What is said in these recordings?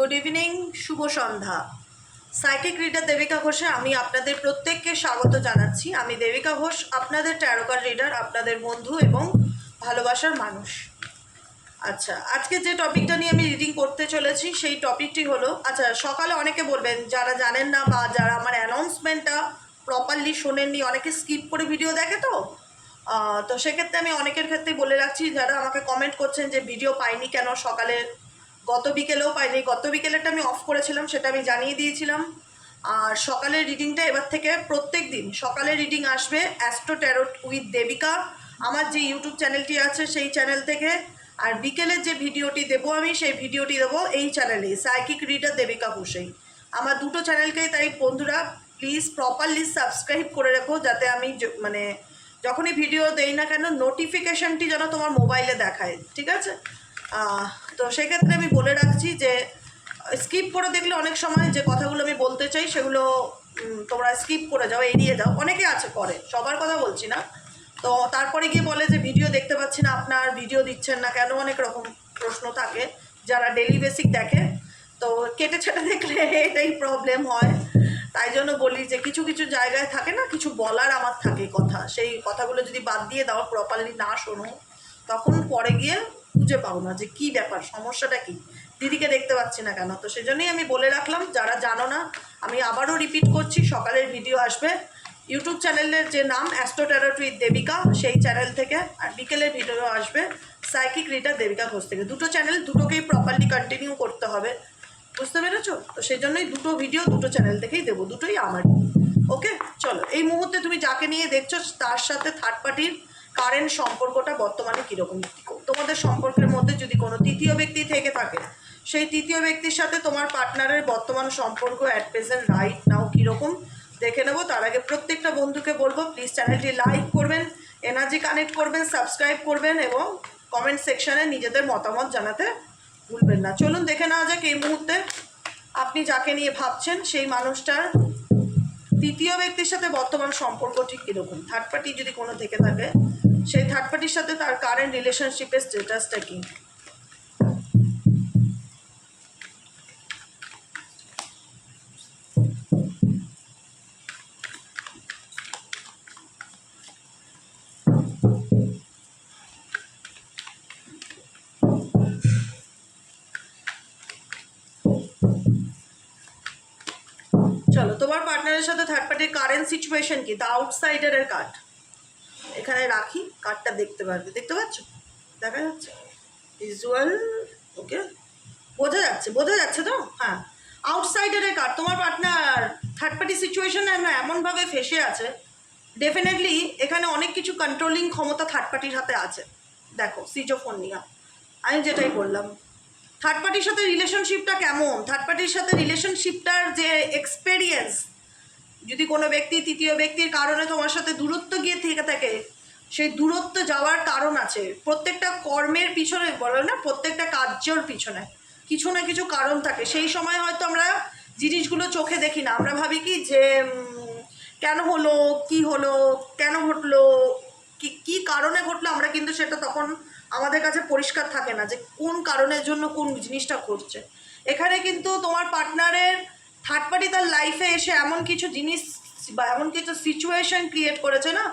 Good evening, শুভ সন্ধ্যা। Psychic reader Devika ঘোষে আমি আপনাদের প্রত্যেককে স্বাগত জানাচ্ছি। আমি দেবিকা ঘোষ, আপনাদের ট্যারো কার্ড রিডার, আপনাদের বন্ধু এবং ভালোবাসার মানুষ। আচ্ছা, আজকে যে টপিকটা নিয়ে আমি রিডিং করতে চলেছি সেই টপিকটি হলো, আচ্ছা সকালে অনেকে বলবেন যারা জানেন না বা যারা আমার অ্যানাউন্সমেন্টটা প্রপারলি শোনেননি, অনেকে স্কিপ করে ভিডিও দেখে তো সেক্ষেত্রে আমি অনেকের ক্ষেত্রে বলে রাখছি, যারা আমাকে কমেন্ট করছেন যে ভিডিও পাইনি কেন সকালে, গত বিকেলেও পাইনি। গত বিকেলেরটা আমি অফ করেছিলাম, সেটা আমি জানিয়ে দিয়েছিলাম। আর সকালের রিডিংটা এবার থেকে প্রত্যেক দিন সকালে রিডিং আসবে অ্যাস্ট্রো ট্যারোট উইথ দেবিকা, আমার যে ইউটিউব চ্যানেলটি আছে সেই চ্যানেল থেকে। আর বিকেলের যে ভিডিওটি দেবো আমি, সেই ভিডিওটি দেবো এই চ্যানেলেই, সাইকিক রিডার দেবিকা ঘোষেই। আমার দুটো চ্যানেলকেই তাই বন্ধুরা প্লিজ প্রপারলি সাবস্ক্রাইব করে রেখো, যাতে আমি মানে যখনই ভিডিও দেই না কেন নোটিফিকেশানটি যেন তোমার মোবাইলে দেখায়, ঠিক আছে? তো সেক্ষেত্রে আমি বলে রাখছি যে স্কিপ করে দেখলে অনেক সময় যে কথাগুলো আমি বলতে চাই সেগুলো তোমরা স্কিপ করে যাও, এড়িয়ে যাও। অনেকে আছে করে, সবার কথা বলছি না। তো তারপরে গিয়ে বলে যে ভিডিও দেখতে পাচ্ছি না, আপনার ভিডিও দিচ্ছেন না কেন, অনেক রকম প্রশ্ন থাকে যারা ডেলি বেসিক দেখে। তো কেটে ছেটে দেখলে এটাই প্রবলেম হয়। তাই জন্য বলি যে কিছু কিছু জায়গায় থাকে না, কিছু বলার আমার থাকে কথা, সেই কথাগুলো যদি বাদ দিয়ে দাও, প্রপারলি না শোনো, তখন পরে গিয়ে খুঁজে পাও না যে কী ব্যাপার, সমস্যাটা কী, দিদিকে দেখতে পাচ্ছি না কেন। তো সেজন্যই আমি বলে রাখলাম, যারা জানো না আমি আবারও রিপিট করছি, সকালের ভিডিও আসবে ইউটিউব চ্যানেলের যে নাম অ্যাস্ট্রো ট্যারোট উইথ দেবিকা, সেই চ্যানেল থেকে। আর বিকেলের ভিডিও আসবে সাইকিক রিডার দেবিকা ঘোষ থেকে। দুটো চ্যানেল, দুটোকেই প্রপারলি কন্টিনিউ করতে হবে, বুঝতে পেরেছো? তো সেই জন্যই দুটো ভিডিও দুটো চ্যানেল থেকেই দেবো, দুটোই আমার। ওকে, চলো। এই মুহূর্তে তুমি যাকে নিয়ে দেখছো তার সাথে থার্ড পার্টির কারেন্ট সম্পর্কটা বর্তমানে কীরকম, তোমাদের সম্পর্কের মধ্যে যদি কোনো তৃতীয় ব্যক্তি থেকে থাকে, সেই তৃতীয় ব্যক্তির সাথে তোমার পার্টনারের বর্তমান সম্পর্ক অ্যাট প্রেজেন্ট রাইট নাও কীরকম দেখে নেবো। তার আগে প্রত্যেকটা বন্ধুকে বলবো প্লিজ চ্যানেলটি লাইক করবেন, এনার্জি কানেক্ট করবেন, সাবস্ক্রাইব করবেন এবং কমেন্ট সেকশানে নিজেদের মতামত জানাতে ভুলবেন না। চলুন দেখে নেওয়া যাক এই মুহূর্তে আপনি যাকে নিয়ে ভাবছেন সেই মানুষটার তৃতীয় ব্যক্তির সাথে বর্তমান সম্পর্ক ঠিক কীরকম। থার্ড পার্টি যদি কোনো থেকে থাকে, সেই থার্ড পার্টির সাথে তার কারেন্ট রিলেশনশিপের স্ট্যাটাসটা কী। চলো, তোমার পার্টনারের সাথে থার্ড পার্টির কারেন্ট সিচুয়েশন কি, দ্য আউটসাইডারের কার্ড এখানে রাখি, কার্ডটা দেখতে পারবে, দেখতে পাচ্ছ, দেখা যাচ্ছে ভিজুয়াল? ওকে, বোঝা যাচ্ছে তো? হ্যাঁ, আউটসাইডারের কার্ড। তোমার পার্টনার থার্ড পার্টি সিচুয়েশনে এমনভাবে ফেসে আছে, ডেফিনেটলি এখানে অনেক কিছু কন্ট্রোলিং ক্ষমতা থার্ড পার্টির হাতে আছে। দেখো সিজোফোনিয়া, আমি যেটাই বললাম, থার্ড পার্টির সাথে রিলেশনশিপটা কেমন, থার্ড পার্টির সাথে রিলেশনশিপটার যে এক্সপেরিয়েন্স, যদি কোনো ব্যক্তি তৃতীয় ব্যক্তির কারণে তোমার সাথে দূরত্ব গিয়ে থেকে থাকে, সেই দূরত্ব যাওয়ার কারণ আছে। প্রত্যেকটা কর্মের পিছনে, বলো না, প্রত্যেকটা কার্যর পিছনে কিছু না কিছু কারণ থাকে। সেই সময় হয়তো আমরা জিনিসগুলো চোখে দেখি না, আমরা ভাবি কি যে কেন হলো, কি হলো, কেন ঘটলো, কি কারণে ঘটলো, আমরা কিন্তু সেটা তখন আমাদের কাছে পরিষ্কার থাকে না যে কোন কারণের জন্য কোন জিনিসটা ঘটছে। এখানে কিন্তু তোমার পার্টনারের থার্ড পার্টি তার লাইফে এসে এমন কিছু জিনিস বা এমন কিছু সিচুয়েশন ক্রিয়েট করেছে না,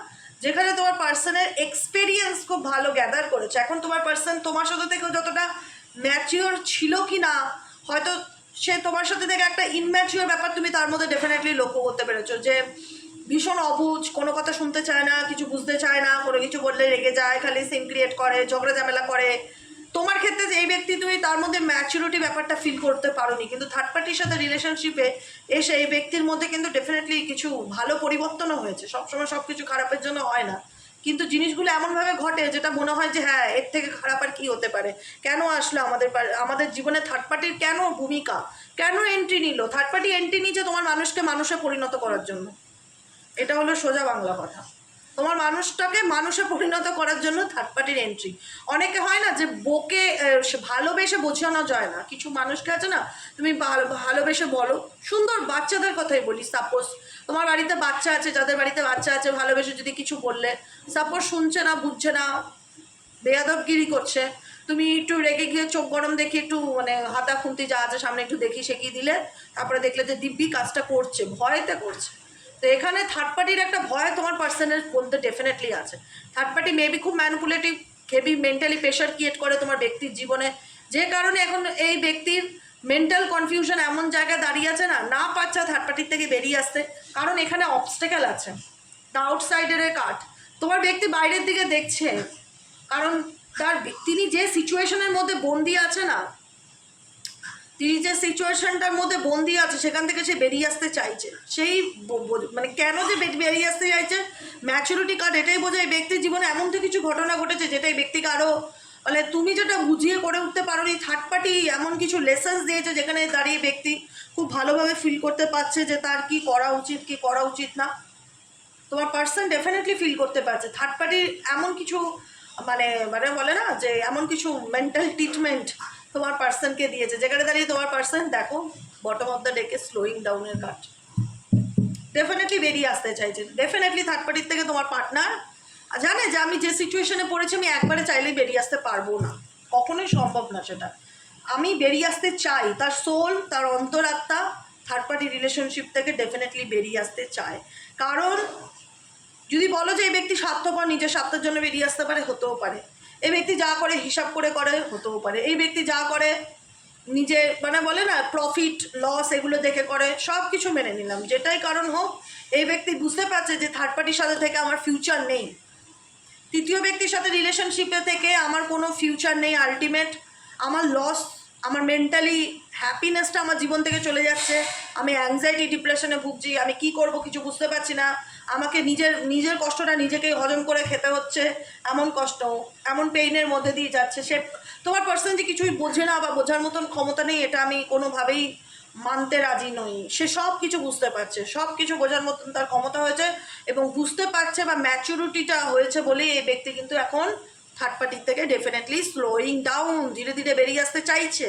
যেখানে তোমার পার্সনের এক্সপেরিয়েন্স খুব ভালো গ্যাদার করেছে। এখন তোমার পার্সন তোমার সাথে থেকেও যতটা ম্যাচিওর ছিল কি না, হয়তো সে তোমার সাথে থেকে একটা ইনম্যাচিওর ব্যাপার তুমি তার মধ্যে ডেফিনেটলি লক্ষ্য করতে পেরেছো, যে ভীষণ অবুঝ, কোনো কথা শুনতে চায় না, কিছু বুঝতে চায় না, কোনো কিছু বললে রেগে যায়, খালি সিন ক্রিয়েট করে, ঝগড়া ঝামেলা করে। তোমার ক্ষেত্রে যে এই ব্যক্তি, তুমি তার মধ্যে ম্যাচুরিটি ব্যাপারটা ফিল করতে পারোনি, কিন্তু থার্ড পার্টির সাথে রিলেশনশিপে এসে এই ব্যক্তির মধ্যে কিন্তু ডেফিনেটলি কিছু ভালো পরিবর্তনও হয়েছে। সবসময় সব কিছু খারাপের জন্য হয় না, কিন্তু জিনিসগুলো এমনভাবে ঘটে যেটা মনে হয় যে হ্যাঁ, এর থেকে খারাপ আর কী হতে পারে। কেন আসলো আমাদের জীবনে থার্ড পার্টির, কেন ভূমিকা, কেন এন্ট্রি নিল? থার্ড পার্টি এন্ট্রি নিচ্ছে তোমার মানুষকে মানুষে পরিণত করার জন্য। এটা হলো সোজা বাংলা কথা, তোমার মানুষটাকে মানুষে পরিণত করার জন্য থার্ড পার্টির এন্ট্রি। অনেকে হয় না যে বকে ভালোবেসে বোঝানো যায় না, কিছু মানুষকে আছে না, তুমি ভালোবেসে বলো, সুন্দর বাচ্চাদের কথাই বলি, সাপোজ তোমার বাড়িতে বাচ্চা আছে, যাদের বাড়িতে বাচ্চা আছে, ভালোবেসে যদি কিছু বললে, সাপোজ শুনছে না, বুঝছে না, বেয়াদবগিরি করছে, তুমি একটু রেগে গিয়ে চোখ গরম দেখি একটু মানে হাতা খুন্তি যা আছে সামনে একটু দেখি শেখিয়ে দিলে, তারপরে দেখলে যে দিব্যি কাজটা করছে, ভয়তে করছে। তো এখানে থার্ড পার্টির একটা ভয় তোমার পার্সনের মধ্যে ডেফিনেটলি আছে। থার্ড পার্টি মেবি খুব manipulative, heavy mentally pressure create করে তোমার ব্যক্তির জীবনে, যে কারণে এখন এই ব্যক্তির মেন্টাল কনফিউশন এমন জায়গায় দাঁড়িয়ে আছে না পারছে থার্ড পার্টির থেকে বেরিয়ে আসতে, কারণ এখানে অবস্টেকেল আছে, দ্য আউটসাইডারের কার্ড। তোমার ব্যক্তি বাইরের দিকে দেখছে, কারণ তিনি যে সিচুয়েশনের মধ্যে বন্দি আছে না, তিনি যে সিচুয়েশনটার মধ্যে বন্দি আছে সেখান থেকে সে বেরিয়ে আসতে চাইছে। সেই মানে কেন যে বেরিয়ে আসতে চাইছে, ম্যাচুরিটি কার্ড এটাই বোঝায় ব্যক্তির জীবনে এমন তো কিছু ঘটনা ঘটেছে যেটাই ব্যক্তিকে আরও মানে তুমি যেটা বুঝিয়ে করে উঠতে পারো নি, থার্ড পার্টি এমন কিছু লেসন্স দিয়েছে যেখানে দাঁড়িয়ে ব্যক্তি খুব ভালোভাবে ফিল করতে পারছে যে তার কি করা উচিত কি করা উচিত না। তোমার পার্সন ডেফিনেটলি ফিল করতে পারছে থার্ড পার্টির এমন কিছু মানে মানে বলে না যে এমন কিছু মেন্টাল ট্রিটমেন্ট তোমার পার্সনকে দিয়েছে, যেখানে দাঁড়িয়ে তোমার পার্সন দেখো বটম অফ দ্য ডেকে স্লোয়িং ডাউনের কাজ ডেফিনেটলি বেরিয়ে আসতে চাইছে। ডেফিনেটলি থার্ড পার্টির থেকে তোমার পার্টনার জানে যে আমি যে সিচুয়েশনে পড়েছি আমি একবারে চাইলেই বেরিয়ে আসতে পারবো না, কখনোই সম্ভব না সেটা। আমি বেরিয়ে আসতে চাই, তার সোল তার অন্তরাত্মা থার্ড পার্টি রিলেশনশিপ থেকে ডেফিনেটলি বেরিয়ে আসতে চায়। কারণ যদি বলো যে এই ব্যক্তি স্বার্থপর, নিজের স্বার্থের জন্য বেরিয়ে আসতে পারে, হতেও পারে। এই ব্যক্তি যা করে হিসাব করে করে, হতেও পারে। এই ব্যক্তি যা করে নিজে মানে বলে না প্রফিট লস এগুলো দেখে করে, সব কিছু মেনে নিলাম যেটাই কারণ হোক, এই ব্যক্তি বুঝতে পারছে যে থার্ড পার্টির সাথে থেকে আমার ফিউচার নেই, তৃতীয় ব্যক্তির সাথে রিলেশনশিপে থেকে আমার কোনো ফিউচার নেই, আলটিমেট আমার লস, আমার মেন্টালি হ্যাপিনেসটা আমার জীবন থেকে চলে যাচ্ছে, আমি অ্যাংজাইটি ডিপ্রেশনে ভুগছি, আমি কি করব কিছু বুঝতে পারছি না, আমাকে নিজের কষ্টটা নিজেকেই হজম করে খেতে হচ্ছে, এমন কষ্ট এমন পেইনের মধ্যে দিয়ে যাচ্ছে সে। তোমার পার্সন যে কিছুই বোঝে না বা বোঝার মতন ক্ষমতা নেই এটা আমি কোনোভাবেই মানতে রাজি নই। সে সব কিছু বুঝতে পারছে, সব কিছু বোঝার মতন তার ক্ষমতা হয়েছে এবং বুঝতে পারছে বা ম্যাচুরিটিটা হয়েছে বলেই এই ব্যক্তি কিন্তু এখন থার্ড পার্টির থেকে ডেফিনেটলি স্লোয়িং ডাউন, ধীরে ধীরে বেরিয়ে আসতে চাইছে।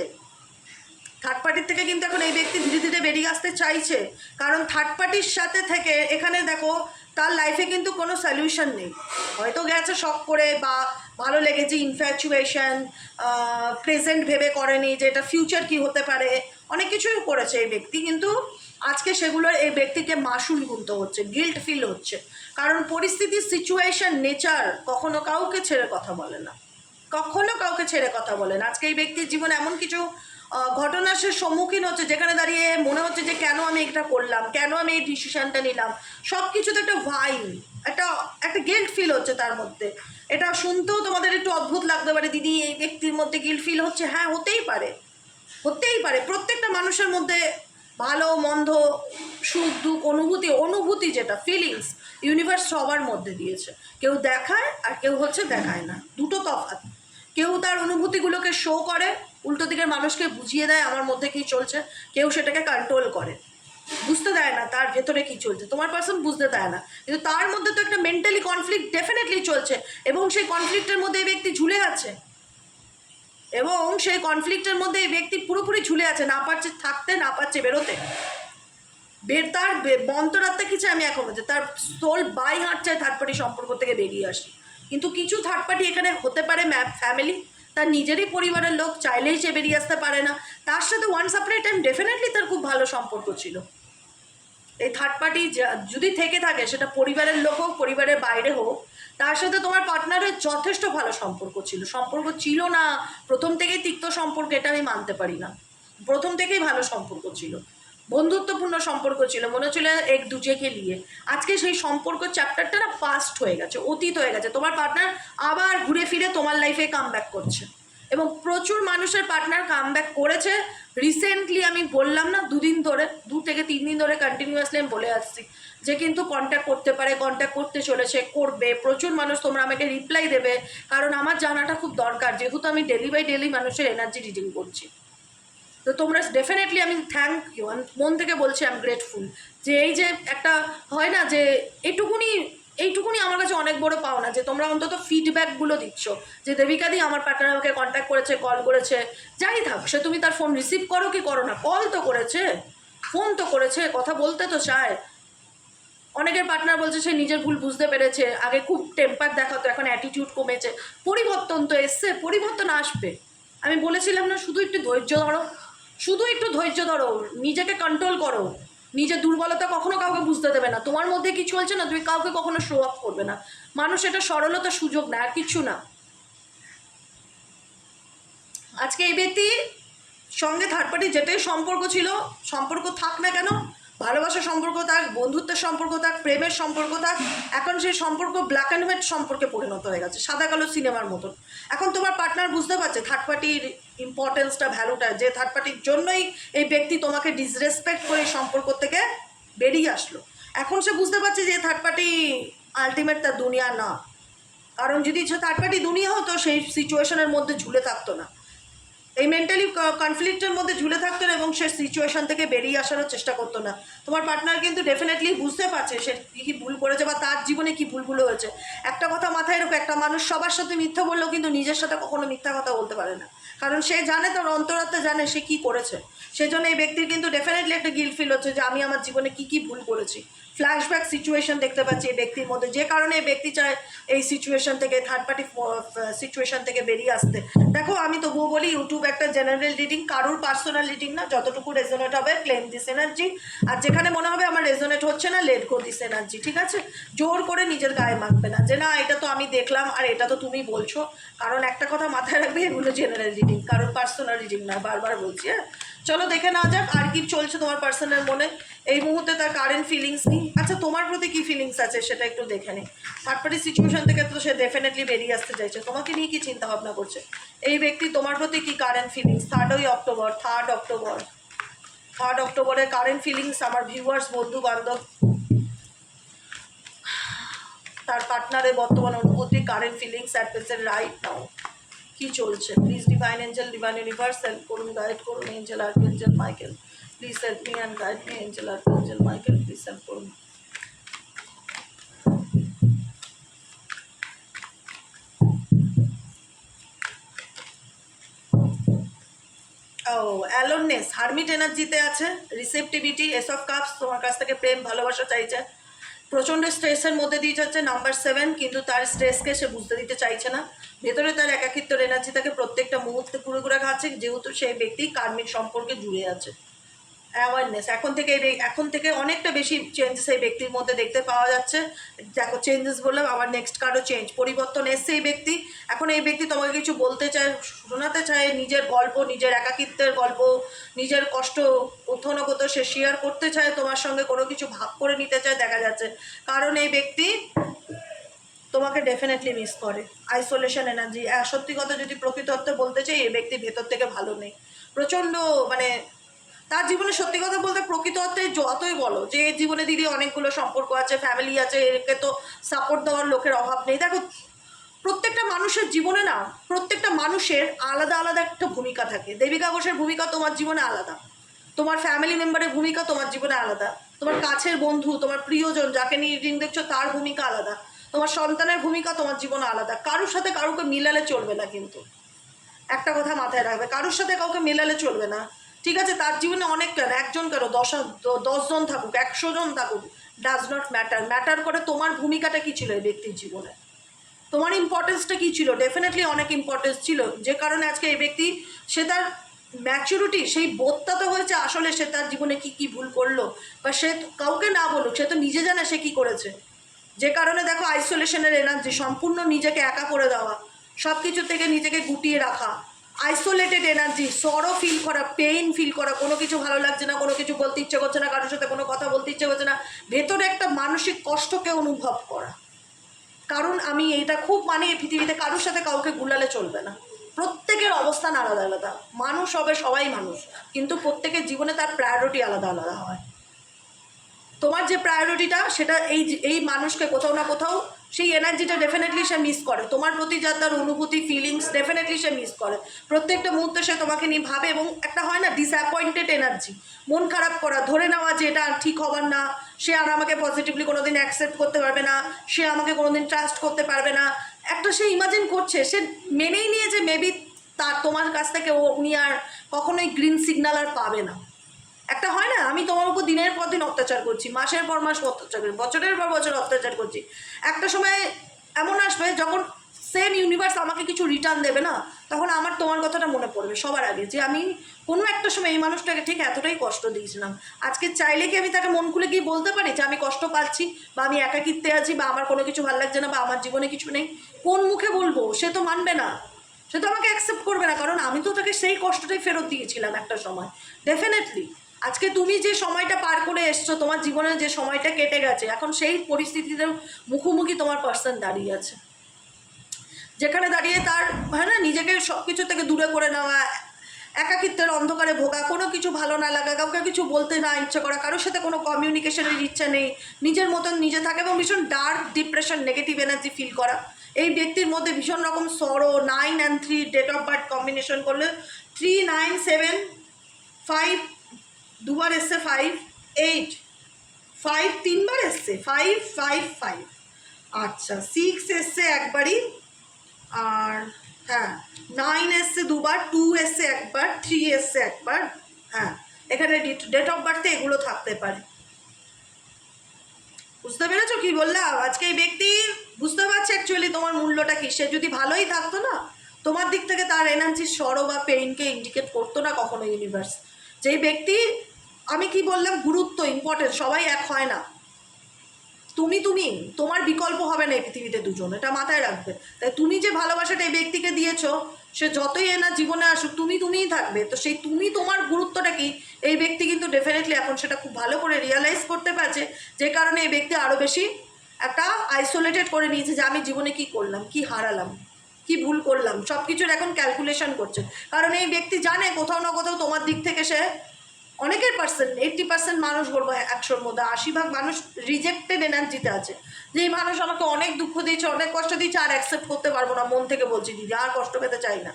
থার্ড পার্টির থেকে কিন্তু এখন এই ব্যক্তি ধীরে ধীরে বেরিয়ে আসতে চাইছে, কারণ থার্ড পার্টির সাথে থেকে এখানে দেখো তার লাইফে কিন্তু কোনো সলিউশন নেই। হয়তো গেছে শখ করে বা ভালো লেগেছে, ইনফ্যাচুয়েশন, প্রেজেন্ট ভেবে করেনি যে এটা ফিউচার কি হতে পারে, অনেক কিছুই করেছে এই ব্যক্তি, কিন্তু আজকে সেগুলোর এই ব্যক্তিকে মাসুল গুনতে হচ্ছে, গিল্ট ফিল হচ্ছে। কারণ পরিস্থিতি, সিচুয়েশন, নেচার কখনো কাউকে ছেড়ে কথা বলে না, কখনো কাউকে ছেড়ে কথা বলে না। আজকে এই ব্যক্তির জীবনে এমন কিছু ঘটনার সে সম্মুখীন হচ্ছে যেখানে দাঁড়িয়ে মনে হচ্ছে যে কেন আমি এটা করলাম, কেন আমি এই ডিসিশনটা নিলাম, সব কিছুতে একটা একটা একটা গিল্ট ফিল হচ্ছে তার মধ্যে। এটা শুনতেও তোমাদের একটু অদ্ভুত লাগতে পারে, দিদি এই ব্যক্তির মধ্যে গিল্ট ফিল হচ্ছে। হ্যাঁ, হতেই পারে, হতেই পারে। প্রত্যেকটা মানুষের মধ্যে ভালো মন্দ, সুখ দুঃখ, অনুভূতি যেটা ফিলিংস ইউনিভার্স সবার মধ্যে দিয়েছে। কেউ দেখায় আর কেউ দেখায় না, দুটো তফাৎ। কেউ তার অনুভূতিগুলোকে শো করে, উল্টো দিকের মানুষকে বুঝিয়ে দেয় আমার মধ্যে কী চলছে, কেউ সেটাকে কন্ট্রোল করে, বুঝতে দেয় না তার ভেতরে কী চলছে। তোমার পার্সন বুঝতে দেয় না, কিন্তু তার মধ্যে তো একটা মেন্টালি কনফ্লিক্ট ডেফিনেটলি চলছে এবং সেই কনফ্লিক্টের মধ্যে এই ব্যক্তি ঝুলে আছে, এবং সেই কনফ্লিক্টের মধ্যে এই ব্যক্তি পুরোপুরি ঝুলে আছে, না পারছে থাকতে, না পারছে বেরোতে। তার অন্তরাত্মা কি চায় আমি এখন বলছি, তার সোল বাই হার্ট চায় থার্ড পার্টি সম্পর্ক থেকে বেরিয়ে আসি। কিন্তু কিছু থার্ড পার্টি এখানে হতে পারে ফ্যামিলি, তার নিজেরই পরিবারের লোক, চাইলেই সে বেরিয়ে আসতে পারে না। তার সাথে ওয়ান্স আপন এ টাইম ডেফিনেটলি তার খুব ভালো সম্পর্ক ছিল। এই থার্ড পার্টি যদি থেকে থাকে, সেটা পরিবারের লোক হোক, পরিবারের বাইরে হোক, তার সাথে তোমার পার্টনারের যথেষ্ট ভালো সম্পর্ক ছিল। সম্পর্ক ছিল না প্রথম থেকেই তিক্ত সম্পর্ক, এটা আমি মানতে পারি না। প্রথম থেকেই ভালো সম্পর্ক ছিল, বন্ধুত্বপূর্ণ সম্পর্ক ছিল, মনে হচ্ছিল এক দুজেকে নিয়ে। আজকে সেই সম্পর্ক চ্যাপ্টারটা না পাস্ট হয়ে গেছে, অতীত হয়ে গেছে। তোমার পার্টনার আবার ঘুরে ফিরে তোমার লাইফে কামব্যাক করছে, এবং প্রচুর মানুষের পার্টনার কামব্যাক করেছে। রিসেন্টলি আমি বললাম না, 2 থেকে 3 দিন ধরে কন্টিনিউয়াসলি আমি বলে আসছি যে কিন্তু কন্ট্যাক্ট করতে পারে, কন্ট্যাক্ট করতে চলেছে, করবে। প্রচুর মানুষ তোমরা আমাকে রিপ্লাই দেবে, কারণ আমার জানাটা খুব দরকার, যেহেতু আমি ডেলি বাই ডেলি মানুষের এনার্জি রিডিং করছি। তো তোমরা ডেফিনেটলি, আমি থ্যাংক ইউ, আমি মন থেকে বলছি আই এম গ্রেটফুল যে এই যে একটা হয় না যে এইটুকুনি আমার কাছে অনেক বড় পাওনা, যে তোমরা অন্তত ফিডব্যাকগুলো দিচ্ছ যে দেবিকাদি আমার পার্টনার আমাকে কন্ট্যাক্ট করেছে, কল করেছে, যাই থাক সে, তুমি তার ফোন রিসিভ করো কি করো না, কল তো করেছে, ফোন তো করেছে, কথা বলতে তো চায়। অনেকের পার্টনার বলছে সে নিজের ভুল বুঝতে পেরেছে, আগে খুব টেম্পার দেখাতো, এখন অ্যাটিটিউড কমেছে। পরিবর্তন তো এসছে, পরিবর্তন আসবে। আমি বলেছিলাম না, শুধু একটু ধৈর্য ধরো, শুধু একটু ধৈর্য ধরো, নিজেকে কন্ট্রোল করো। নিজের দুর্বলতা কখনো কাউকে বুঝতে দেবে না। তোমার মধ্যে কি চলছে না তুমি কাউকে কখনো শো অফ করবে না। মানুষ এটা সরলতার সুযোগ না, আর কিছু না। আজকে এই ব্যক্তি সঙ্গে থার্ড পার্টি যেটাই সম্পর্ক ছিল, সম্পর্ক থাক না কেন, ভালোবাসার সম্পর্ক থাক, বন্ধুত্বের সম্পর্ক থাক, প্রেমের সম্পর্ক থাক, এখন সেই সম্পর্ক ব্ল্যাক অ্যান্ড হোয়াইট সম্পর্কে পরিণত হয়ে গেছে, সাদা কালো সিনেমার মতন। এখন তোমার পার্টনার বুঝতে পারছে থার্ড পার্টির ইম্পর্টেন্সটা, ভ্যালুটা, যে থার্ড পার্টির জন্যই এই ব্যক্তি তোমাকে ডিসরেসপেক্ট করে এই সম্পর্ক থেকে বেরিয়ে আসলো। এখন সে বুঝতে পারছে যে থার্ড পার্টি আলটিমেট তার দুনিয়া না। কারণ যদি থার্ড পার্টি দুনিয়া হতো সেই সিচুয়েশনের মধ্যে ঝুলে থাকতো না, এই মেন্টালি কনফ্লিক্টের মধ্যে ঝুলে থাকতো না, এবং সে সিচুয়েশন থেকে বেরিয়ে আসারও চেষ্টা করতো না। তোমার পার্টনার কিন্তু ডেফিনেটলি বুঝতে পারছে সে কী ভুল করেছে বা তার জীবনে কী ভুলগুলো হয়েছে। একটা কথা মাথায় রেখো, একটা মানুষ সবার সাথে মিথ্যা বললেও কিন্তু নিজের সাথে কখনো মিথ্যা কথা বলতে পারে না, কারণ সে জানে, তার অন্তরাত্মা জানে সে কী করেছে। সেজন্য এই ব্যক্তির কিন্তু ডেফিনেটলি একটা গিল্ট ফিল হচ্ছে যে আমি আমার জীবনে কী কী ভুল করেছি। ফ্ল্যাশব্যাক সিচুয়েশন দেখতে পাচ্ছি এই ব্যক্তির মধ্যে, যে কারণে এই ব্যক্তি চায় এই সিচুয়েশন থেকে, থার্ড পার্টি সিচুয়েশন থেকে বেরিয়ে আসতে। দেখো আমি তবুও বলি, ইউটিউব একটা জেনারেল রিডিং, কারোর পার্সোনাল রিডিং না। যতটুকু রেজোনেট হবে ক্লেম দিস এনার্জি, আর যেখানে মনে হবে আমার রেজোনেট হচ্ছে না, লেট গো দিস এনার্জি। ঠিক আছে? জোর করে নিজের গায়ে মাখবে না যে না এটা তো আমি দেখলাম আর এটা তো তুমি বলছো। কারণ একটা কথা মাথায় রাখবে, এগুলো জেনারেল রিডিং, কারোর পার্সোনাল রিডিং না, বারবার বলছি। হ্যাঁ, চলো দেখে নেওয়া যাক আর কি চলছে তোমার পার্সনের মনে এই মুহূর্তে, তার কারেন্ট ফিলিংস নিই। আচ্ছা, তোমার প্রতি কী ফিলিংস আছে সেটা একটু দেখে নিই। থার্ড পার্টি সিচুয়েশন থেকে তো সে ডেফিনেটলি বেরিয়ে আসতে চাইছে, তোমাকে নিয়ে কি চিন্তা ভাবনা করছে এই ব্যক্তি, তোমার প্রতি কি কারেন্ট ফিলিংস। 3 অক্টোবর, 3 অক্টোবরের কারেন্ট ফিলিংস আমার ভিউয়ার্স, বন্ধু বান্ধব, তার পার্টনারের বর্তমান অনুভূতি, current feelings at present right now কি চলছে। Please divine angel, divine universe help করুন, গাইড করুন। Angel, archangel Michael, please help me and guide me. Angel, archangel Michael, please help করুন। ও অ্যালোননেস, হারমিট এনার্জিতে আছে, রিসেপটিভিটি, এস অফ কাপস, তোমার কাছ থেকে প্রেম ভালোবাসা চাইছে, প্রচণ্ড স্ট্রেসের মধ্যে দিয়ে যাচ্ছে। নাম্বার 7, কিন্তু তার স্ট্রেসকে সে বুঝতে দিতে চাইছে না। ভেতরে তার একাকিত্বের এনার্জি তাকে প্রত্যেকটা মুহূর্তে কুড়ে খাচ্ছে, যেহেতু সেই ব্যক্তি কার্মিক সম্পর্কে জুড়ে আছে। অ্যাওয়ারনেস, এখন থেকে অনেকটা বেশি চেঞ্জেস এই ব্যক্তির মধ্যে দেখতে পাওয়া যাচ্ছে। দেখো চেঞ্জেস বললাম, আবার নেক্সট কারও চেঞ্জ, পরিবর্তন এসছে এই ব্যক্তি। এখন এই ব্যক্তি তোমাকে কিছু বলতে চায়, শোনাতে চায়, নিজের গল্প, নিজের একাকিত্বের গল্প, নিজের কষ্ট উত্থানগত সে শেয়ার করতে চায় তোমার সঙ্গে, কোনো কিছু ভাগ করে নিতে চায় দেখা যাচ্ছে। কারণ এই ব্যক্তি তোমাকে ডেফিনেটলি মিস করে। আইসোলেশন এনার্জি, সত্যি কথা যদি প্রকৃত অর্থে বলতে চাই, এই ব্যক্তি ভেতর থেকে ভালো নেই, প্রচণ্ড মানে তার জীবনে সত্যি কথা বলতে প্রকৃত অর্থে যতই বলো যে এর জীবনে দিদি অনেকগুলো সম্পর্ক আছে, ফ্যামিলি আছে, একে তো সাপোর্ট দেওয়ার লোকের অভাব নেই। দেখো প্রত্যেকটা মানুষের জীবনে না, প্রত্যেকটা মানুষের আলাদা আলাদা একটা ভূমিকা থাকে। দেবিকা ঘোষের ভূমিকা তোমার জীবনে আলাদা, তোমার ফ্যামিলি মেম্বারের ভূমিকা তোমার জীবনে আলাদা, তোমার কাছের বন্ধু, তোমার প্রিয়জন যাকে নিয়ে রিডিং দেখছো তার ভূমিকা আলাদা, তোমার সন্তানের ভূমিকা তোমার জীবনে আলাদা। কারোর সাথে কারোকে মিলালে চলবে না, কিন্তু একটা কথা মাথায় রাখবে, কারোর সাথে কাউকে মেলালে চলবে না। ঠিক আছে, তার জীবনে অনেক কেন, একজন কেন, 10 জন থাকুক, 100 জন থাকুক, ডাজ নট ম্যাটার। ম্যাটার করে তোমার ভূমিকাটা কী ছিল এই ব্যক্তির জীবনে, তোমার ইম্পর্টেন্সটা কী ছিল। ডেফিনেটলি অনেক ইম্পর্টেন্স ছিল, যে কারণে আজকে এই ব্যক্তি সে তার ম্যাচুরিটি, সেই বোধটা তো হয়েছে আসলে সে তার জীবনে কী কী ভুল করলো, বা সে কাউকে না বলুক, সে তো নিজে জানে সে কী করেছে। যে কারণে দেখো আইসোলেশনের এনার্জি, সম্পূর্ণ নিজেকে একা করে দেওয়া, সব কিছু থেকে নিজেকে গুটিয়ে রাখা, আইসোলেটেড এনার্জি, সরো ফিল করা, পেইন ফিল করা, কোনো কিছু ভালো লাগছে না, কোনো কিছু বলতে ইচ্ছে করছে না, কারোর সাথে কোনো কথা বলতে ইচ্ছে করছে না, ভেতরে একটা মানসিক কষ্টকে অনুভব করা। কারণ আমি এইটা খুব মানি, এই পৃথিবীতে কারোর সাথে কাউকে গুলালে চলবে না। প্রত্যেকের অবস্থান আলাদা আলাদা, মানুষ হবে সবাই মানুষ, কিন্তু প্রত্যেকের জীবনে তার প্রায়োরিটি আলাদা আলাদা হয়। তোমার যে প্রায়োরিটিটা সেটা এই মানুষকে কোথাও না কোথাও সেই এনার্জিটা ডেফিনেটলি সে মিস করে, তোমার প্রতি যা তার অনুভূতি, ফিলিংস ডেফিনেটলি সে মিস করে। প্রত্যেকটা মুহূর্তে সে তোমাকে নিয়ে ভাবে, এবং একটা হয় না ডিসঅ্যাপয়েন্টেড এনার্জি, মন খারাপ করা, ধরে নেওয়া যে এটা ঠিক হবার না, সে আর আমাকে পজিটিভলি কোনোদিন অ্যাকসেপ্ট করতে পারবে না, সে আমাকে কোনোদিন ট্রাস্ট করতে পারবে না। একটা সে ইমাজিন করছে, সে মেনেই নিয়েছে মেবি তোমার কাছ থেকে উনি আর কখনোই গ্রিন সিগন্যাল আর পাবে না। একটা হয় না, আমি তোমার উপর দিনের পর দিন অত্যাচার করছি, মাসের পর মাস অত্যাচার করছি, বছরের পর বছর অত্যাচার করছি, একটা সময় এমন আসবে যখন সেম ইউনিভার্স আমাকে কিছু রিটার্ন দেবে না, তখন আমার তোমার কথাটা মনে পড়বে সবার আগে, যে আমি কোনো একটা সময় এই মানুষটাকে ঠিক এতটাই কষ্ট দিয়েছিলাম। আজকে চাইলে কি আমি তাকে মন খুলে গিয়ে বলতে পারি যে আমি কষ্ট পাচ্ছি, বা আমি একাকিত্বে আছি, বা আমার কোনো কিছু ভালো লাগছে না, বা আমার জীবনে কিছু নেই? কোন মুখে বলবো? সে তো মানবে না, সে তো আমাকে অ্যাকসেপ্ট করবে না, কারণ আমি তো তাকে সেই কষ্টটাই ফেরত দিয়েছিলাম একটা সময়। ডেফিনেটলি আজকে তুমি যে সময়টা পার করে এসছো, তোমার জীবনে যে সময়টা কেটে গেছে, এখন সেই পরিস্থিতিতে মুখোমুখি তোমার পার্সন দাঁড়িয়ে আছে, যেখানে দাঁড়িয়ে তার হয় না নিজেকে সব কিছু থেকে দূরে করে নেওয়া, একাকিত্বের অন্ধকারে ভোগা, কোনো কিছু ভালো না লাগা, কাউকে কিছু বলতে না ইচ্ছে করা, কারোর সাথে কোনো কমিউনিকেশনের ইচ্ছা নেই, নিজের মতন নিজে থাকে, এবং ভীষণ dark depression, negative energy feel করা। এই ব্যক্তির মধ্যে ভীষণ রকম সরো। 9 and 3 date of birth combination করলে 3, 9, 7, 5 দুবার এসছে, 5, 8, 5 তিনবার এসছে, 5, 5, 5। আচ্ছা, 6 এসছে একবারই, আর হ্যাঁ 9 এসছে দুবার, 2 এসছে একবার, 3 এসছে একবার। হ্যাঁ, এখানে ডেট অফ বার্থে এগুলো থাকতে পারে। বুঝতে পেরেছো কি বললাম? আজকে এই ব্যক্তি বুঝতে পারছে অ্যাকচুয়ালি তোমার মূল্যটা কি। সে যদি ভালোই থাকতো না, তোমার দিক থেকে তার এনার্জির সরো বা পেইনকে ইন্ডিকেট করতো না কখনো ইউনিভার্স। যেই ব্যক্তি, আমি কি বললাম, গুরুত্ব ইম্পর্টেন্ট, সবাই এক হয় না। তুমি তোমার বিকল্প হবে না এই পৃথিবীতে দুজন, এটা মাথায় রাখবে। তাই তুমি যে ভালোবাসাটা এই ব্যক্তিকে দিয়েছো, সে যতই এনার জীবনে আসুক তুমিই থাকবে। তো সেই তুমি তোমার গুরুত্বটা কি, এই ব্যক্তি কিন্তু ডেফিনেটলি এখন সেটা খুব ভালো করে রিয়ালাইজ করতে পারছে, যে কারণে এই ব্যক্তি আরও বেশি একটা আইসোলেটেড করে নিয়েছে, যে আমি জীবনে কি করলাম, কি হারালাম, কি ভুল করলাম, সব কিছুর এখন ক্যালকুলেশন করছে। কারণ এই ব্যক্তি জানে কোথাও না কোথাও তোমার দিক থেকে সে, অনেকের 80% মানুষ বলবো, 100-র মধ্যে 80 ভাগ মানুষ রিজেক্টেড এনার্জিতে আছে, যে এই মানুষ আমাকে অনেক দুঃখ দিয়েছে, অনেক কষ্ট দিয়েছে, আর অ্যাকসেপ্ট করতে পারবো না, মন থেকে বলছি দিদি আর কষ্ট পেতে চাই না,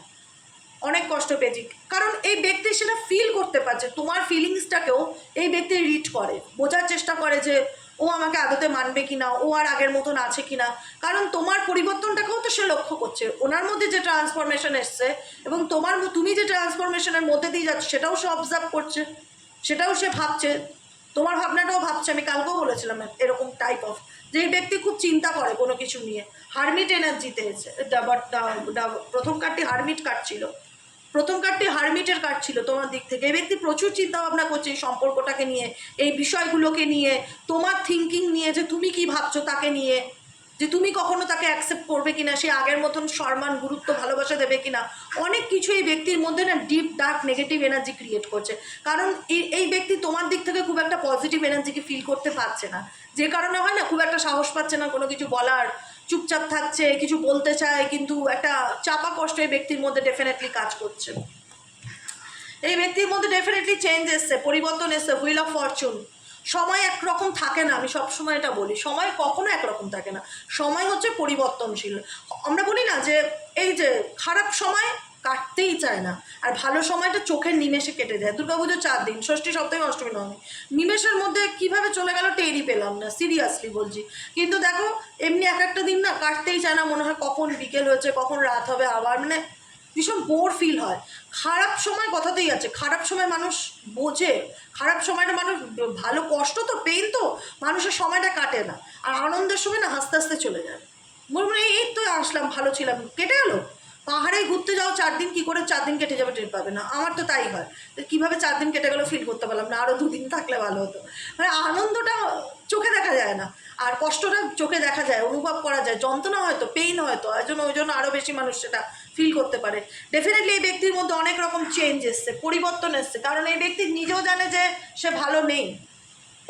অনেক কষ্ট পেয়েছি। কারণ এই ব্যক্তি সেটা ফিল করতে পারছে, তোমার ফিলিংসটাকেও এই ব্যক্তি রিড করে, বোঝার চেষ্টা করে যে ও আমাকে আদতে মানবে কিনা, ও আর আগের মতন আছে কিনা। কারণ তোমার পরিবর্তনটাকেও তো সে লক্ষ্য করছে, ওনার মধ্যে যে ট্রান্সফরমেশন এসছে এবং তুমি যে ট্রান্সফরমেশনের মধ্যে দিয়ে যাচ্ছ সেটাও সে অবজার্ভ করছে, সেটাও সে ভাবছে, তোমার ভাবনাটাও ভাবছে। আমি কালকেও বলেছিলাম এরকম টাইপ অফ, যে ব্যক্তি খুব চিন্তা করে কোনো কিছু নিয়ে, হারমিট এনার্জিতে এসে। প্রথম কার্ডটি হারমিট কার্ড ছিল, প্রথম কার্ডটি হারমিটের কার্ড ছিল তোমার দিক থেকে। এই ব্যক্তি প্রচুর চিন্তা ভাবনা করছে এই সম্পর্কটাকে নিয়ে, এই বিষয়গুলোকে নিয়ে, তোমার থিঙ্কিং নিয়ে, যে তুমি কি ভাবছো তাকে নিয়ে, যে তুমি কখনো তাকে অ্যাকসেপ্ট করবে কিনা, সে আগের মতন সম্মান গুরুত্ব ভালোবাসা দেবে কিনা। অনেক কিছু এই ব্যক্তির মধ্যে না deep dark negative energy create করছে, কারণ এই ব্যক্তি তোমার দিক থেকে খুব একটা পজিটিভ এনার্জিকে ফিল করতে পারছে না, যে কারণে হয় না খুব একটা সাহস পাচ্ছে না কোনো কিছু বলার, চুপচাপ থাকছে, কিছু বলতে চায় কিন্তু একটা চাপা কষ্ট এই ব্যক্তির মধ্যে ডেফিনেটলি কাজ করছে। এই ব্যক্তির মধ্যে ডেফিনেটলি চেঞ্জ এসছে, পরিবর্তন এসছে, হুইল অফ ফরচুন। সময় একরকম থাকে না, আমি সবসময় এটা বলি, সময় কখনো একরকম থাকে না, সময় হচ্ছে পরিবর্তনশীল। আমরা বলি না যে এই যে খারাপ সময় কাটতেই চায় না, আর ভালো সময়টা চোখের নিমেষে কেটে যায়। দুর্গাপুজো 4 দিন, ষষ্ঠী, সপ্তমী, অষ্টমী, নবমী, নিমেষের মধ্যে কিভাবে চলে গেল টেরই পেলাম না, সিরিয়াসলি বলছি। কিন্তু দেখো এমনি এক একটা দিন না কাটতেই চায় না, মনে হয় কখন বিকেল হয়েছে, কখন রাত হবে, আবার মানে ভীষণ বোর ফিল হয়। খারাপ সময় কথাতেই আছে, খারাপ সময় মানুষ বোঝে, খারাপ সময়টা মানুষ, ভালো কষ্ট তো, পেইন তো, মানুষের সময়টা কাটে না, আর আনন্দের সময় না হাসতে হাসতে চলে যায়। বলবো এই তো আসলাম, ভালো ছিলাম, কেটে গেল। পাহাড়ে ঘুরতে যাও 4 দিন, কী করে 4 দিন কেটে যাবে টের পাবে না, আমার তো তাই হয়। তো কীভাবে 4 দিন কেটে গেলো ফিল করতে পারলাম না, আরও 2 দিন থাকলে ভালো হতো। মানে আনন্দটা চোখে দেখা যায় না, আর কষ্টটা চোখে দেখা যায়, অনুভব করা যায়, যন্ত্রণা হয়তো, পেইন হয়তো, ওই জন্য আরও বেশি মানুষ সেটা ফিল করতে পারে। ডেফিনেটলি এই ব্যক্তির মধ্যে অনেক রকম চেঞ্জ এসছে, পরিবর্তন এসছে, কারণ এই ব্যক্তি নিজেও জানে যে সে ভালো নেই,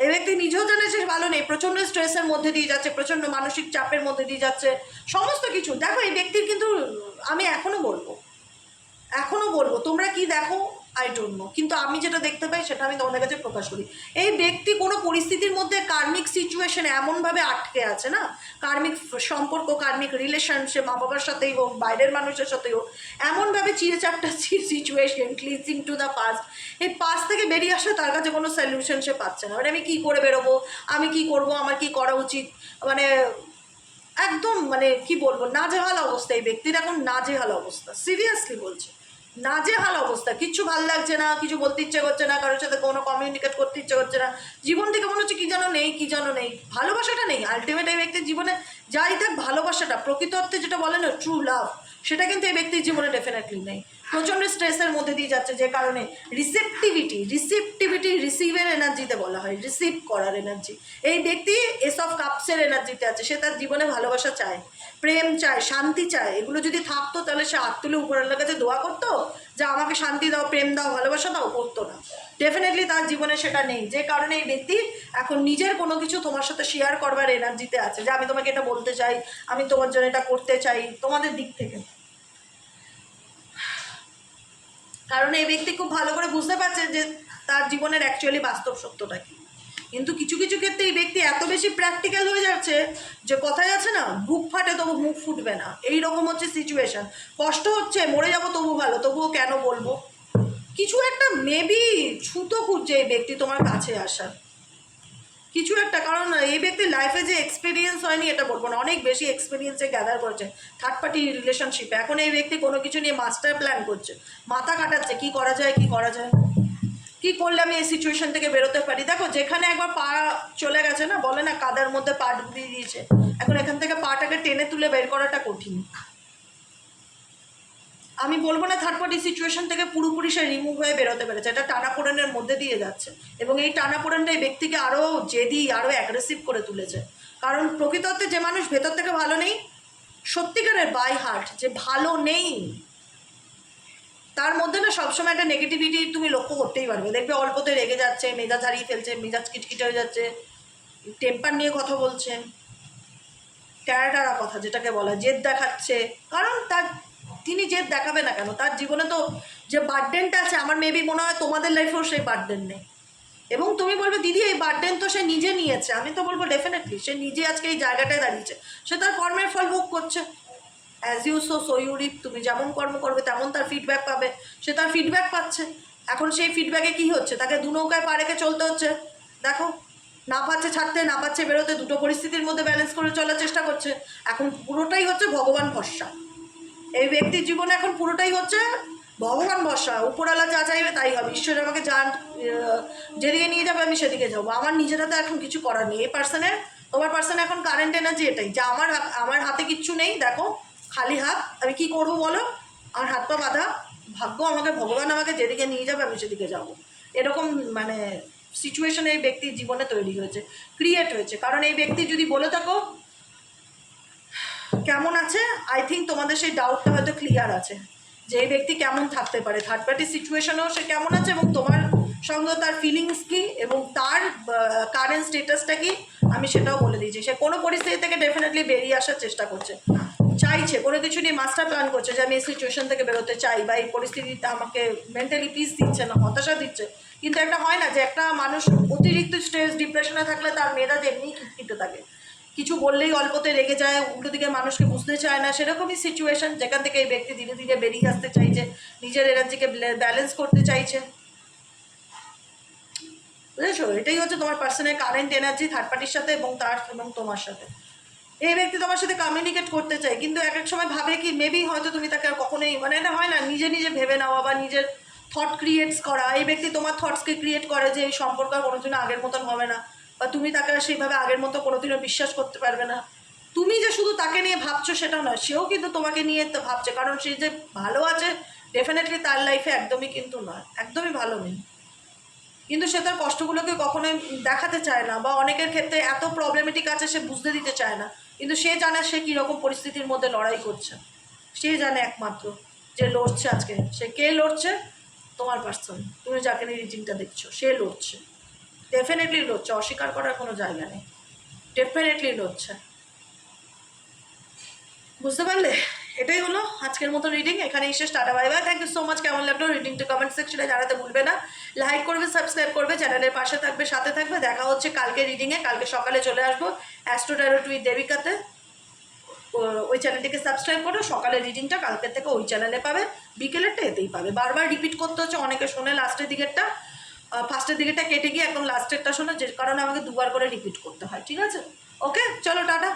এই ব্যক্তি নিজেও জানে যে ভালো নেই, প্রচণ্ড স্ট্রেসের মধ্যে দিয়ে যাচ্ছে, প্রচণ্ড মানসিক চাপের মধ্যে দিয়ে যাচ্ছে, সমস্ত কিছু। দেখো এই ব্যক্তির কিন্তু আমি এখনও বলবো তোমরা কি দেখো আই ডোন্ট নো, কিন্তু আমি যেটা দেখতে পাই সেটা আমি তোমাদের কাছে প্রকাশ করি। এই ব্যক্তি কোনো পরিস্থিতির মধ্যে কার্মিক সিচুয়েশনে এমনভাবে আটকে আছে না, কার্মিক সম্পর্ক, কার্মিক রিলেশন, সে মা বাবার সাথেই হোক, বাইরের মানুষের সাথেই হোক, এমনভাবে চিড়েচাপটা situation, clinging to the past, এই পাস্ট থেকে বেরিয়ে আসলে তার কাছে কোনো সলিউশন সে পাচ্ছে না। মানে আমি কী করে বেরোবো, আমি কি করব, আমার কি করা উচিত, মানে একদম মানে কি বলবো, নাজেহাল অবস্থা। এই ব্যক্তির এখন নাজেহাল অবস্থা, সিরিয়াসলি বলছি, নাজেহাল অবস্থা, কিচ্ছু ভাল লাগছে না, কিছু বলতে ইচ্ছে করছে না, কারোর সাথে কোনো কমিউনিকেট করতে ইচ্ছে করছে না, জীবন থেকে মনে হচ্ছে কি যেন নেই, কি যেন নেই, ভালোবাসাটা নেই। আলটিমেট এই ব্যক্তির জীবনে যাই থাক, ভালোবাসাটা প্রকৃত অর্থে যেটা বলে না ট্রু লাভ, সেটা কিন্তু এই ব্যক্তির জীবনে ডেফিনেটলি নেই। প্রচণ্ড স্ট্রেসের মধ্যে দিয়ে যাচ্ছে, যে কারণে রিসিপ্টিভিটি রিসিভের এনার্জিতে বলা হয়, রিসিভ করার এনার্জি। এই ব্যক্তি এস অফ কাপসের এনার্জিতে আছে। সে তার জীবনে ভালোবাসা চায়, প্রেম চায়, শান্তি চায়। এগুলো যদি থাকতো তাহলে সে হাত তুলে উপরের কাছে দোয়া করতো যে আমাকে শান্তি দাও, প্রেম দাও, ভালোবাসা দাও, করতো না। ডেফিনেটলি তার জীবনে সেটা নেই, যে কারণে এই ব্যক্তি এখন নিজের কোনো কিছু তোমার সাথে শেয়ার করবার এনার্জিতে আছে, যে আমি তোমাকে এটা বলতে চাই, আমি তোমার জন্য এটা করতে চাই, তোমাদের দিক থেকে। কারণ এই ব্যক্তি খুব ভালো করে বুঝতে পারছে যে তার জীবনের অ্যাকচুয়ালি বাস্তব সত্যটা কি। কিন্তু কিছু কিছু ক্ষেত্রে এই ব্যক্তি এত বেশি প্র্যাকটিক্যাল হয়ে যাচ্ছে যে কথায় আছে না, বুক ফাটে তবু মুখ ফুটবে না, এই রকম হচ্ছে সিচুয়েশন। কষ্ট হচ্ছে, মরে যাবো তবু ভালো, তবুও কেন বলবো। কিছু একটা মেবি ছুতো খুঁজছে এই ব্যক্তি তোমার কাছে আসার, কিছু একটা। কারণ এই ব্যক্তির লাইফে যে এক্সপিরিয়েন্স হয়নি এটা বলবো না, অনেক বেশি এক্সপিরিয়েন্সে গ্যাদার করেছে থার্ড পার্টি রিলেশনশিপে। এখন এই ব্যক্তি কোনো কিছু নিয়ে মাস্টার প্ল্যান করছে, মাথা কাটাচ্ছে কি করা যায়, কি করা যায়, কি করলে আমি এই সিচুয়েশন থেকে বেরোতে পারি। দেখো, যেখানে একবার পা চলে গেছে না, বলে না কাদার মধ্যে পা ডুবিয়ে দিয়েছে, এখন এখান থেকে পাটাকে টেনে তুলে বের করাটা কঠিন। আমি বলবো না থার্ড পার্টি সিচুয়েশন থেকে পুরোপুরি সে রিমুভ হয়ে বেরোতে পেরেছে, এটা টানাপোড়েনের মধ্যে দিয়ে যাচ্ছে। এবং এই টানাপোড়েনটা এই ব্যক্তিকে আরও জেদি, আরও অ্যাগ্রেসিভ করে তুলেছে। কারণ প্রকৃত অর্থে যে মানুষ ভেতর থেকে ভালো নেই, সত্যিকারের বাই হার্ট যে ভালো নেই, তার মধ্যে না সবসময় একটা নেগেটিভিটি তুমি লক্ষ্য করতেই পারবে। দেখবে অল্পতে রেগে যাচ্ছে, মেজাজ হারিয়ে ফেলছে, মেজাজ কিটকিটে হয়ে যাচ্ছে, টেম্পার নিয়ে কথা বলছে, ট্যারা কথা যেটাকে বলা, জেদ দেখাচ্ছে। কারণ তিনি জেদ দেখাবে না কেন, তার জীবনে তো যে বার্ডেনটা আছে, আমার মেবি মনে হয় তোমাদের লাইফেও সেই বার্ডেন নেই। এবং তুমি বলবে দিদি এই বার্ডেন তো সে নিজে নিয়েছে, আমি তো বলবো ডেফিনেটলি সে নিজে আজকে এই জায়গাটায় দাঁড়িয়েছে, সে তার কর্মের ফল ভোগ করছে। As you sow you reap, তুমি যেমন কর্ম করবে তেমন তার ফিডব্যাক পাবে, সে তার ফিডব্যাক পাচ্ছে। এখন সেই ফিডব্যাকে কী হচ্ছে, তাকে দু নৌকায় পা রেখে চলতে হচ্ছে। দেখো, না পাচ্ছে ছাড়তে, না পাচ্ছে বেরোতে, দুটো পরিস্থিতির মধ্যে ব্যালেন্স করে চলার চেষ্টা করছে। এখন পুরোটাই হচ্ছে ভগবান ভরসা। এই ব্যক্তির জীবনে এখন পুরোটাই হচ্ছে ভগবান ভরসা, উপরওয়ালা যা চাইবে তাই হবে, ঈশ্বর আমাকে যেদিকে নিয়ে যাবে আমি সেদিকে যাবো, আমার নিজেরা তো এখন কিছু করার নেই। এই পার্সনের, তোমার পার্সনে এখন কারেন্ট এনার্জি এটাই, যে আমার হাতে কিচ্ছু নেই, দেখো খালি হাত, আমি কি করব বলো, আমার হাত পা বাঁধা, ভাগ্য আমাকে, ভগবান আমাকে যেদিকে নিয়ে যাবে আমি সেদিকে যাব, এরকম মানে সিচুয়েশন এই ব্যক্তির জীবনে তৈরি হয়েছে, ক্রিয়েট হয়েছে। কারণ এই ব্যক্তি যদি বলে থাকো কেমন আছে, আই থিঙ্ক তোমাদের সেই ডাউটটা হয়তো ক্লিয়ার আছে যে এই ব্যক্তি কেমন থাকতে পারে, থার্ড পার্টি সিচুয়েশনেও সে কেমন আছে, এবং তোমার সঙ্গে তার ফিলিংস কী এবং তার কারেন্ট স্টেটাসটা কি, আমি সেটাও বলে দিয়েছি। সে কোনো পরিস্থিতি থেকে ডেফিনেটলি বেরিয়ে আসার চেষ্টা করছে, চাইছে, কোনো কিছু নিয়ে মাস্টার প্ল্যান করছে যে আমি এই সিচুয়েশন থেকে বেরোতে চাই, বা এই পরিস্থিতিটা আমাকে মেন্টালি পিস দিচ্ছে না, হতাশা দিচ্ছে। কিন্তু একটা হয় না যে একটা মানুষ অতিরিক্ত স্ট্রেস ডিপ্রেশনে থাকলে তার মেজাজ এমনি খিটখিটে থাকে, কিছু বললেই অল্পতে রেগে যায়, উল্টো দিকে মানুষকে বুঝতে চায় না, সেরকমই সিচুয়েশন যেখান থেকে এই ব্যক্তি ধীরে ধীরে বেরিয়ে আসতে চাইছে, নিজের এনার্জিকে ব্যালেন্স করতে চাইছে। বুঝেছো, এটাই হচ্ছে তোমার পার্সনের কারেন্ট এনার্জি থার্ড পার্টির সাথে এবং তোমার সাথে। এই ব্যক্তি তোমার সাথে কমিউনিকেট করতে চায়, কিন্তু এক এক সময় ভাবে কি মেবি হয়তো তুমি তাকে আর কখনোই, মানে এটা হয় না নিজে নিজে ভেবে নেওয়া বা নিজের থট ক্রিয়েটস করা, এই ব্যক্তি তোমার থটসকে ক্রিয়েট করে যে এই সম্পর্ক কোনোদিনও আগের মতন হবে না, বা তুমি তাকে সেইভাবে আগের মতো কোনোদিনও বিশ্বাস করতে পারবে না। তুমি যে শুধু তাকে নিয়ে ভাবছো সেটা নয়, সেও কিন্তু তোমাকে নিয়ে তো ভাবছে, কারণ সে যে ভালো আছে ডেফিনেটলি তার লাইফে একদমই কিন্তু নয়, একদমই ভালো নেই। কিন্তু সে তার কষ্টগুলোকে কখনোই দেখাতে চায় না, বা অনেকের ক্ষেত্রে এত প্রবলেমেটিক আছে সে বুঝতে দিতে চায় না, কিন্তু সে জানে সে কীরকম পরিস্থিতির মধ্যে লড়াই করছে, সে জানে একমাত্র যে লড়ছে আজকে, সে কে লড়ছে, তোমার পার্সন, তুমি যাকে নিয়ে রিডিংটা দেখছো সে লড়ছে, ডেফিনেটলি লড়ছে, অস্বীকার করার কোনো জায়গা নেই, ডেফিনেটলি লড়ছে। বুঝতে পারলে, এটাই হলো আজকের মতো রিডিং, এখানেই শেষ, tata bye bye, thank you so much. কেমন লাগলো রিডিংটা কমেন্ট সেকশনে জানাতে ভুলবে না, লাইক করবে, সাবস্ক্রাইব করবে, চ্যানেলের পাশে থাকবে, সাথে থাকবে। দেখা হচ্ছে কালকে রিডিংয়ে, কালকে সকালে চলে আসবো অ্যাস্ট্রো ট্যারো উইথ দেবিকাতে, ওই চ্যানেলটিকে সাবস্ক্রাইব করো, সকালের রিডিংটা কালকের থেকে ওই চ্যানেলে পাবে, বিকেলেরটা এতেই পাবে, বারবার রিপিট করতে হচ্ছে, অনেকে শোনে লাস্টের দিকেরটা, ফার্স্টের দিকেরটা কেটে গিয়ে একদম লাস্টেরটা শোনে, যে কারণে আমাকে দুবার করে রিপিট করতে হয়, ঠিক আছে, ওকে চলো টাটা।